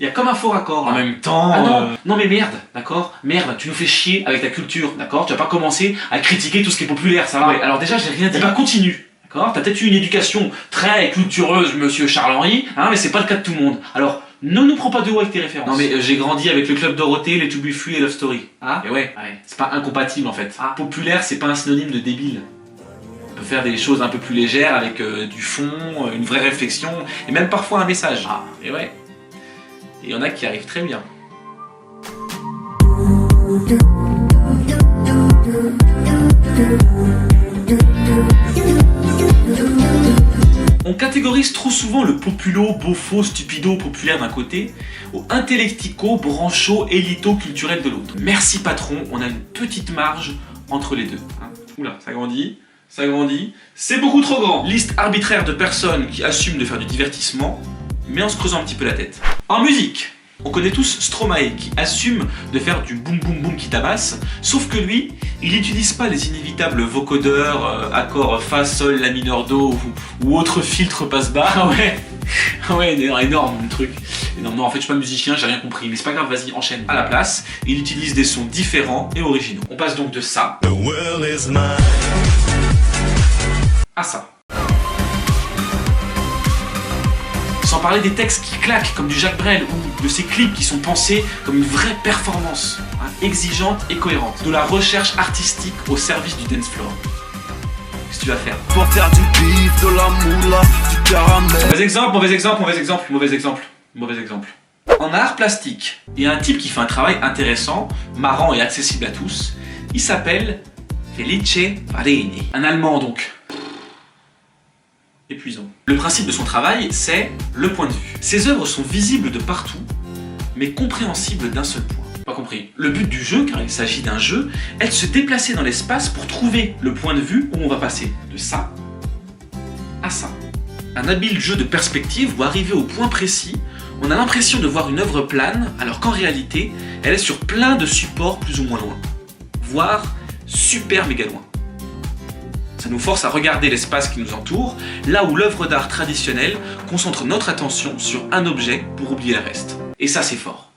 Il y a comme un faux raccord. En même temps... Ah non, non mais merde, d'accord? Merde, tu nous fais chier avec ta culture, d'accord? Tu vas pas commencer à critiquer tout ce qui est populaire, ça va? Ouais, alors déjà, j'ai rien dit. Eh ben, continue, d'accord? T'as peut-être eu une éducation très cultureuse, monsieur Charles-Henri, hein, mais c'est pas le cas de tout le monde. Alors, ne nous prends pas de haut avec tes références. Non mais j'ai grandi avec le Club Dorothée, les To Be Free et Love Story. Ah? Et ouais, c'est pas incompatible en fait. Ah. Populaire, c'est pas un synonyme de débile. On peut faire des choses un peu plus légères avec du fond, une vraie réflexion, et même parfois un message. Ah, et ouais. Et il y en a qui arrivent très bien. On catégorise trop souvent le populo, beaufo, stupido, populaire d'un côté, au intellectico, brancho, élito, culturel de l'autre. Merci patron, on a une petite marge entre les deux. Hein. Oula, ça grandit, ça grandit. C'est beaucoup trop grand. Liste arbitraire de personnes qui assument de faire du divertissement, mais en se creusant un petit peu la tête. En musique, on connaît tous Stromae qui assume de faire du boum boum boum qui tabasse, sauf que lui, il n'utilise pas les inévitables vocodeurs, accords fa, sol, la mineur do ou autres filtres passe-bas. Ah ouais, ouais, énorme le truc. Non, en fait je suis pas musicien, j'ai rien compris, mais c'est pas grave, vas-y, enchaîne. À la place, il utilise des sons différents et originaux. On passe donc de ça à ça. Sans parler des textes qui claquent comme du Jacques Brel ou de ces clips qui sont pensés comme une vraie performance, hein, exigeante et cohérente. De la recherche artistique au service du dance floor. Qu'est-ce que tu vas faire? Pour faire du bif, de la moula, du caramel. Mauvais exemple, mauvais exemple, mauvais exemple, mauvais exemple, mauvais exemple. En art plastique, il y a un type qui fait un travail intéressant, marrant et accessible à tous. Il s'appelle Felice Farini. Un Allemand donc. Épuisant. Le principe de son travail, c'est le point de vue. Ses œuvres sont visibles de partout, mais compréhensibles d'un seul point. Pas compris. Le but du jeu, car il s'agit d'un jeu, est de se déplacer dans l'espace pour trouver le point de vue où on va passer de ça à ça. Un habile jeu de perspective où, arrivé au point précis, on a l'impression de voir une œuvre plane, alors qu'en réalité, elle est sur plein de supports plus ou moins loin, voire super méga loin. Ça nous force à regarder l'espace qui nous entoure, là où l'œuvre d'art traditionnelle concentre notre attention sur un objet pour oublier le reste. Et ça, c'est fort.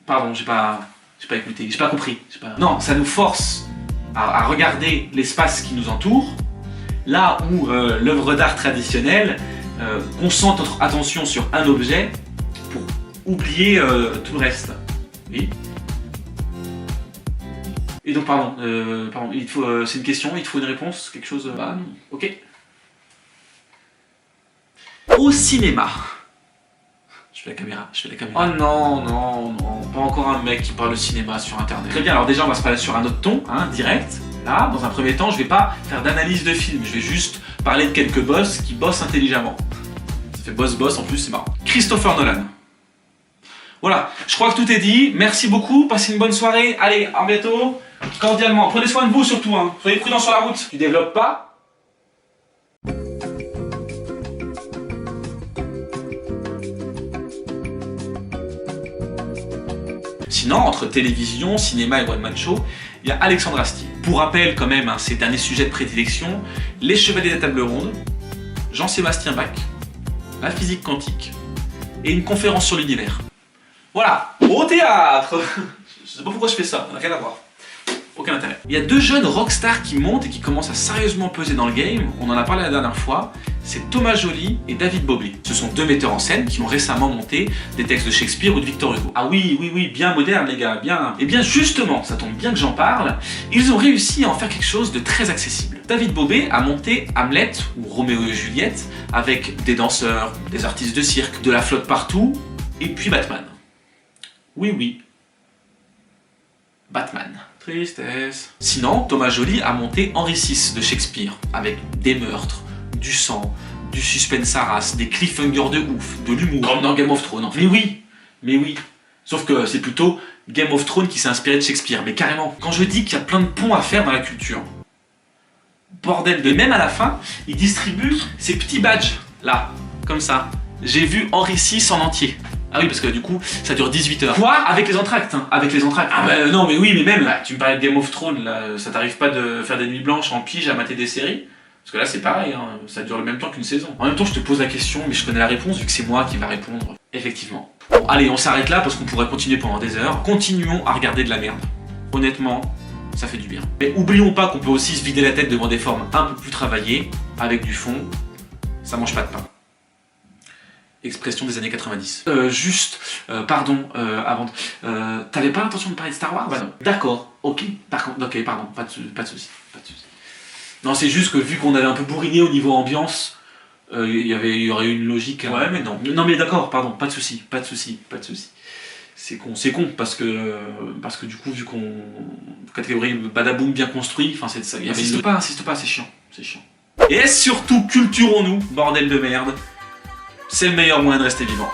Pardon, j'ai pas écouté, j'ai pas compris. Non, ça nous force à regarder l'espace qui nous entoure, là où l'œuvre d'art traditionnelle concentre notre attention sur un objet pour oublier tout le reste. Oui. Et donc, pardon, c'est une question, il te faut une réponse, quelque chose... Bah non, ok. Au cinéma. Je fais la caméra. Oh non, non, non, pas encore un mec qui parle de cinéma sur internet. Très bien, alors déjà on va se parler sur un autre ton, hein, direct. Là, dans un premier temps, je vais pas faire d'analyse de film, je vais juste parler de quelques boss qui bossent intelligemment. Ça fait boss, en plus c'est marrant. Christopher Nolan. Voilà, je crois que tout est dit, merci beaucoup, passez une bonne soirée, allez, à bientôt. Cordialement, prenez soin de vous surtout, hein. Soyez prudents sur la route. Tu développes pas? Sinon, entre télévision, cinéma et one-man show, il y a Alexandre Astier. Pour rappel quand même, hein, ses derniers sujets de prédilection, les Chevaliers de la Table Ronde, Jean-Sébastien Bach, la physique quantique et une conférence sur l'univers. Voilà, au théâtre. Je sais pas pourquoi je fais ça, ça n'a rien à voir. Aucun intérêt. Il y a deux jeunes rockstars qui montent et qui commencent à sérieusement peser dans le game, on en a parlé la dernière fois, c'est Thomas Joly et David Bowie. Ce sont deux metteurs en scène qui ont récemment monté des textes de Shakespeare ou de Victor Hugo. Ah oui, bien moderne les gars, bien. Et bien justement, ça tombe bien que j'en parle, ils ont réussi à en faire quelque chose de très accessible. David Bowie a monté Hamlet ou Roméo et Juliette avec des danseurs, des artistes de cirque, de la flotte partout, et puis Batman. Oui. Batman. Tristesse. Sinon, Thomas Joly a monté Henri VI de Shakespeare, avec des meurtres, du sang, du suspense à race, des cliffhangers de ouf, de l'humour. Comme dans Game of Thrones en fait. Mais oui. Sauf que c'est plutôt Game of Thrones qui s'est inspiré de Shakespeare, mais carrément. Quand je dis qu'il y a plein de ponts à faire dans la culture, bordel de... Et même à la fin, il distribue ces petits badges, là, comme ça. J'ai vu Henri VI en entier. Ah oui, parce que du coup, ça dure 18 heures. Quoi? Avec les entractes, hein. Avec les entractes. Ah bah non, mais oui, mais même là, tu me parlais de Game of Thrones, là, ça t'arrive pas de faire des nuits blanches en pige à mater des séries? Parce que là c'est pareil, hein, ça dure le même temps qu'une saison. En même temps je te pose la question, mais je connais la réponse vu que c'est moi qui va répondre. Effectivement. Bon allez, on s'arrête là parce qu'on pourrait continuer pendant des heures. Continuons à regarder de la merde. Honnêtement, ça fait du bien. Mais oublions pas qu'on peut aussi se vider la tête devant des formes un peu plus travaillées, avec du fond. Ça mange pas de pain. Expression des années 90. Pardon, avant de... T'avais pas l'intention de parler de Star Wars? Bah non. D'accord, ok, ok, pardon, pas de soucis. Non, c'est juste que vu qu'on avait un peu bourriné au niveau ambiance, il y aurait eu une logique... Ouais, mais non. Non mais d'accord, pardon, pas de soucis. C'est con, parce que du coup, vu qu'on... Catégorie badaboum bien construit, enfin c'est ça... Insiste pas, c'est chiant. Et surtout, culturons-nous, bordel de merde. C'est le meilleur moyen de rester vivant.